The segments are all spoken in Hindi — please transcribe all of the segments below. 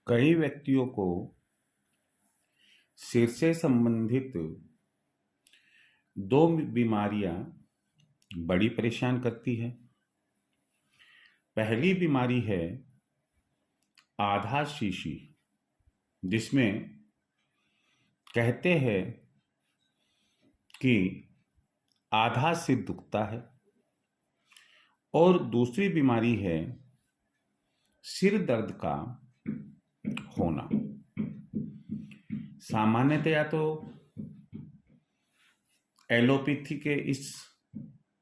कई व्यक्तियों को सिर से संबंधित दो बीमारियां बड़ी परेशान करती है। पहली बीमारी है आधा शीशी, जिसमें कहते हैं कि आधा सिर दुखता है। और दूसरी बीमारी है सिर दर्द का होना। सामान्यतया तो एलोपैथी के इस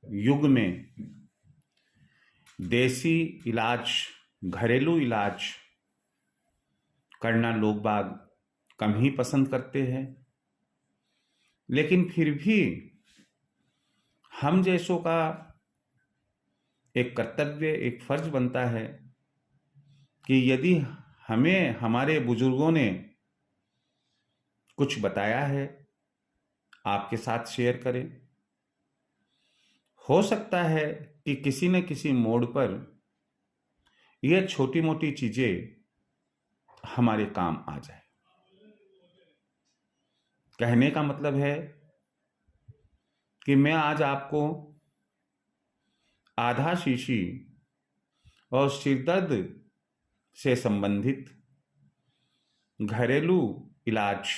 युग में देसी इलाज, घरेलू इलाज करना लोग बाग कम ही पसंद करते हैं, लेकिन फिर भी हम जैसों का एक कर्तव्य, एक फर्ज बनता है कि यदि हमें हमारे बुजुर्गों ने कुछ बताया है, आपके साथ शेयर करें। हो सकता है कि किसी न किसी मोड़ पर यह छोटी मोटी चीजें हमारे काम आ जाए। कहने का मतलब है कि मैं आज आपको आधा शीशी और सिरदर्द से संबंधित घरेलू इलाज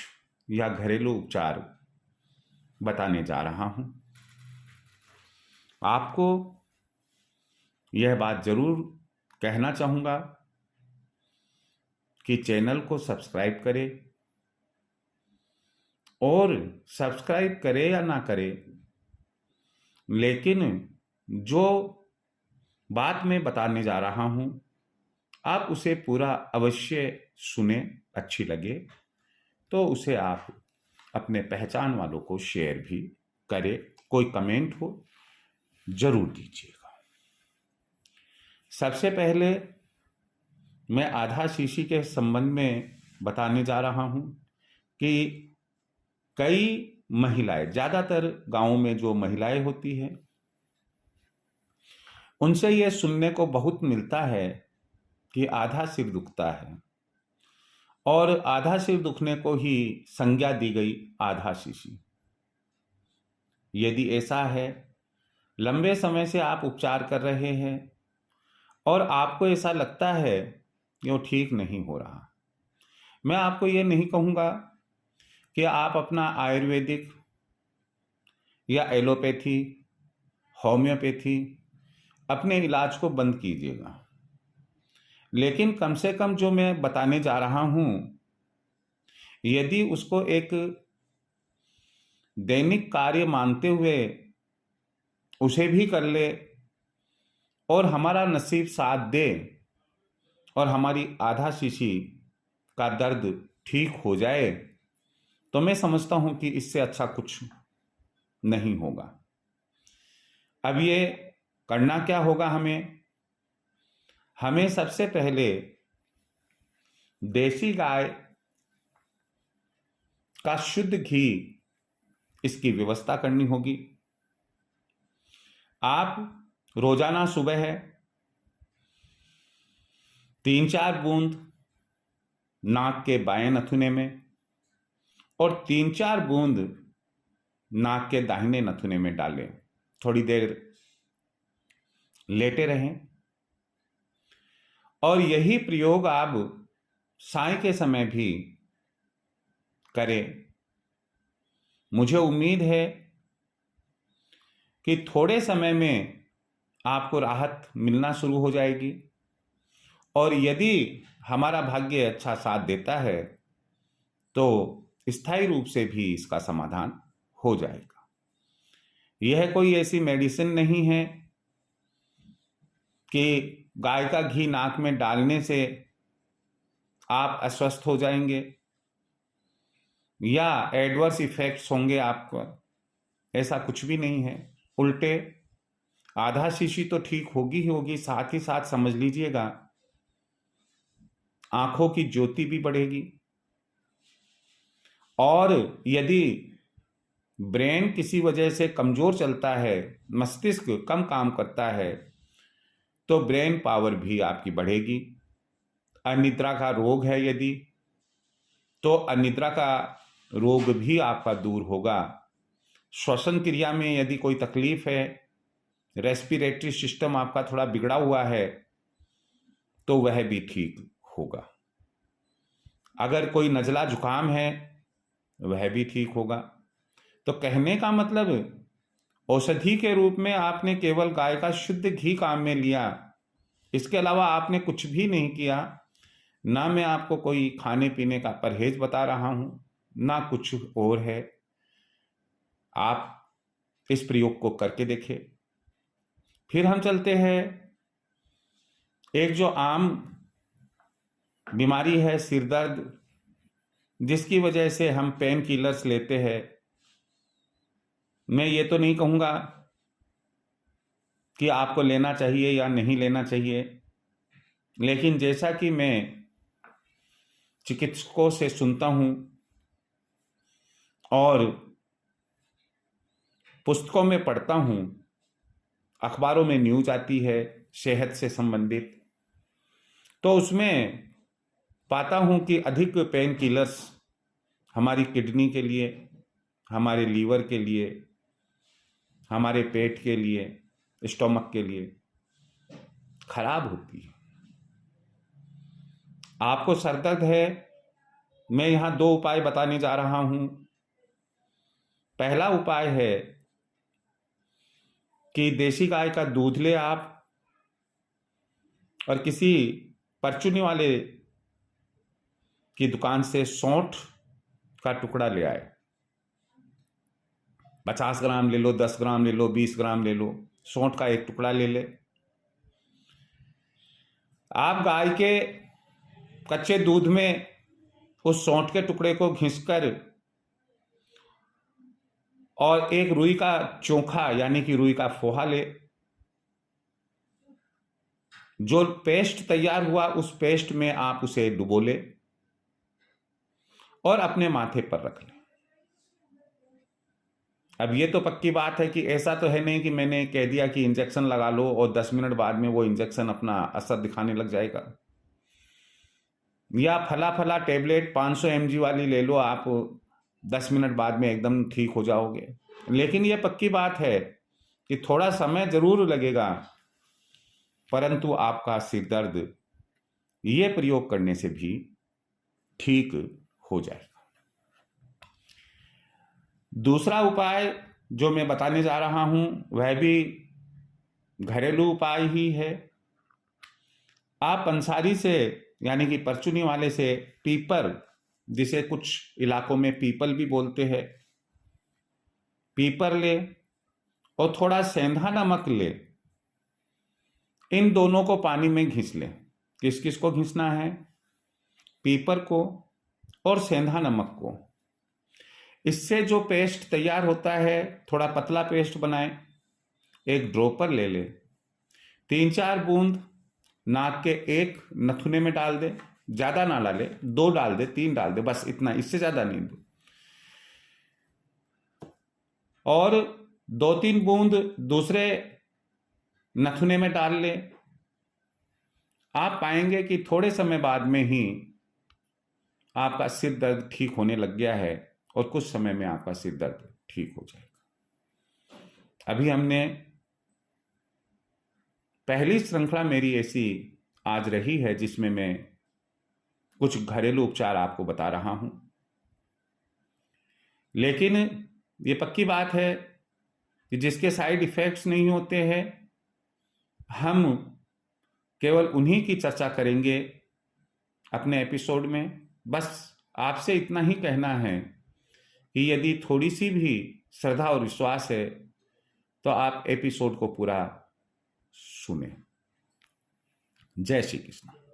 या घरेलू उपचार बताने जा रहा हूं। आपको यह बात जरूर कहना चाहूंगा कि चैनल को सब्सक्राइब करें, और सब्सक्राइब करे या ना करे, लेकिन जो बात मैं बताने जा रहा हूं आप उसे पूरा अवश्य सुने। अच्छी लगे तो उसे आप अपने पहचान वालों को शेयर भी करें। कोई कमेंट हो जरूर दीजिएगा। सबसे पहले मैं आधा शीशी के संबंध में बताने जा रहा हूं कि कई महिलाएं, ज्यादातर गांवों में जो महिलाएं होती हैं, उनसे यह सुनने को बहुत मिलता है कि आधा सिर दुखता है, और आधा सिर दुखने को ही संज्ञा दी गई आधा शीशी। यदि ऐसा है, लंबे समय से आप उपचार कर रहे हैं और आपको ऐसा लगता है कि वो ठीक नहीं हो रहा, मैं आपको ये नहीं कहूँगा कि आप अपना आयुर्वेदिक या एलोपैथी, होम्योपैथी अपने इलाज को बंद कीजिएगा, लेकिन कम से कम जो मैं बताने जा रहा हूं, यदि उसको एक दैनिक कार्य मानते हुए उसे भी कर ले और हमारा नसीब साथ दे और हमारी आधा शीशी का दर्द ठीक हो जाए, तो मैं समझता हूं कि इससे अच्छा कुछ नहीं होगा। अब ये करना क्या होगा? हमें सबसे पहले देसी गाय का शुद्ध घी, इसकी व्यवस्था करनी होगी। आप रोजाना सुबह 3-4 बूंद नाक के बाएं नथुने में और 3-4 बूंद नाक के दाहिने नथुने में डालें। थोड़ी देर लेटे रहें, और यही प्रयोग आप साय के समय भी करें। मुझे उम्मीद है कि थोड़े समय में आपको राहत मिलना शुरू हो जाएगी, और यदि हमारा भाग्य अच्छा साथ देता है तो स्थायी रूप से भी इसका समाधान हो जाएगा। यह कोई ऐसी मेडिसिन नहीं है कि गाय का घी नाक में डालने से आप अस्वस्थ हो जाएंगे या एडवर्स इफेक्ट्स होंगे आपको। ऐसा कुछ भी नहीं है। उल्टे आधा शीशी तो ठीक होगी ही होगी, साथ ही साथ समझ लीजिएगा आंखों की ज्योति भी बढ़ेगी। और यदि ब्रेन किसी वजह से कमजोर चलता है, मस्तिष्क कम काम करता है, तो ब्रेन पावर भी आपकी बढ़ेगी। अनिद्रा का रोग है यदि, तो अनिद्रा का रोग भी आपका दूर होगा। श्वसन क्रिया में यदि कोई तकलीफ है, रेस्पिरेटरी सिस्टम आपका थोड़ा बिगड़ा हुआ है, तो वह भी ठीक होगा। अगर कोई नज़ला जुकाम है, वह भी ठीक होगा। तो कहने का मतलब, औषधि के रूप में आपने केवल गाय का शुद्ध घी काम में लिया, इसके अलावा आपने कुछ भी नहीं किया। ना मैं आपको कोई खाने पीने का परहेज बता रहा हूं, ना कुछ और है। आप इस प्रयोग को करके देखें। फिर हम चलते हैं, एक जो आम बीमारी है सिर दर्द, जिसकी वजह से हम पेन किलर्स लेते हैं। मैं ये तो नहीं कहूँगा कि आपको लेना चाहिए या नहीं लेना चाहिए, लेकिन जैसा कि मैं चिकित्सकों से सुनता हूँ और पुस्तकों में पढ़ता हूँ, अखबारों में न्यूज आती है सेहत से संबंधित, तो उसमें पाता हूँ कि अधिक पेन किलर्स हमारी किडनी के लिए, हमारे लीवर के लिए, हमारे पेट के लिए, स्टोमक के लिए खराब होती है। आपको सर दर्द है, मैं यहाँ 2 उपाय बताने जा रहा हूँ। पहला उपाय है कि देसी गाय का दूध ले आप, और किसी परचूनी वाले की दुकान से सौंठ का टुकड़ा ले आए। 50 ग्राम ले लो, 10 ग्राम ले लो, 20 ग्राम ले लो, सौंठ का एक टुकड़ा ले ले। आप गाय के कच्चे दूध में उस सौंठ के टुकड़े को घिसकर और एक रुई का चोखा यानी कि रुई का फोहा ले, जो पेस्ट तैयार हुआ उस पेस्ट में आप उसे डुबो ले और अपने माथे पर रख ले। अब ये तो पक्की बात है कि ऐसा तो है नहीं कि मैंने कह दिया कि इंजेक्शन लगा लो और 10 मिनट बाद में वो इंजेक्शन अपना असर दिखाने लग जाएगा, या फला फला टेबलेट 500 mg वाली ले लो, आप 10 मिनट बाद में एकदम ठीक हो जाओगे। लेकिन ये पक्की बात है कि थोड़ा समय जरूर लगेगा, परंतु आपका सिर दर्द ये प्रयोग करने से भी ठीक हो जाएगा। दूसरा उपाय जो मैं बताने जा रहा हूं वह भी घरेलू उपाय ही है। आप पंसारी से यानी कि परचूनी वाले से पीपर, जिसे कुछ इलाकों में पीपल भी बोलते हैं, पीपर ले और थोड़ा सेंधा नमक ले। इन दोनों को पानी में घिस ले। किस किस को घिसना है? पीपर को और सेंधा नमक को। इससे जो पेस्ट तैयार होता है, थोड़ा पतला पेस्ट बनाए, एक ड्रॉपर ले ले, 3-4 बूंद नाक के एक नथुने में डाल दे। ज्यादा ना डाले, 2 डाल दे, 3 डाल दे, बस इतना, इससे ज्यादा नहीं दे। और 2-3 बूंद दूसरे नथुने में डाल ले। आप पाएंगे कि थोड़े समय बाद में ही आपका सिर दर्द ठीक होने लग गया है और कुछ समय में आपका सिर दर्द ठीक हो जाएगा। अभी हमने पहली श्रृंखला मेरी ऐसी आज रही है जिसमें मैं कुछ घरेलू उपचार आपको बता रहा हूं, लेकिन ये पक्की बात है कि जिसके साइड इफेक्ट्स नहीं होते हैं, हम केवल उन्हीं की चर्चा करेंगे अपने एपिसोड में। बस आपसे इतना ही कहना है कि यदि थोड़ी सी भी श्रद्धा और विश्वास है तो आप एपिसोड को पूरा सुने। जय श्री कृष्ण।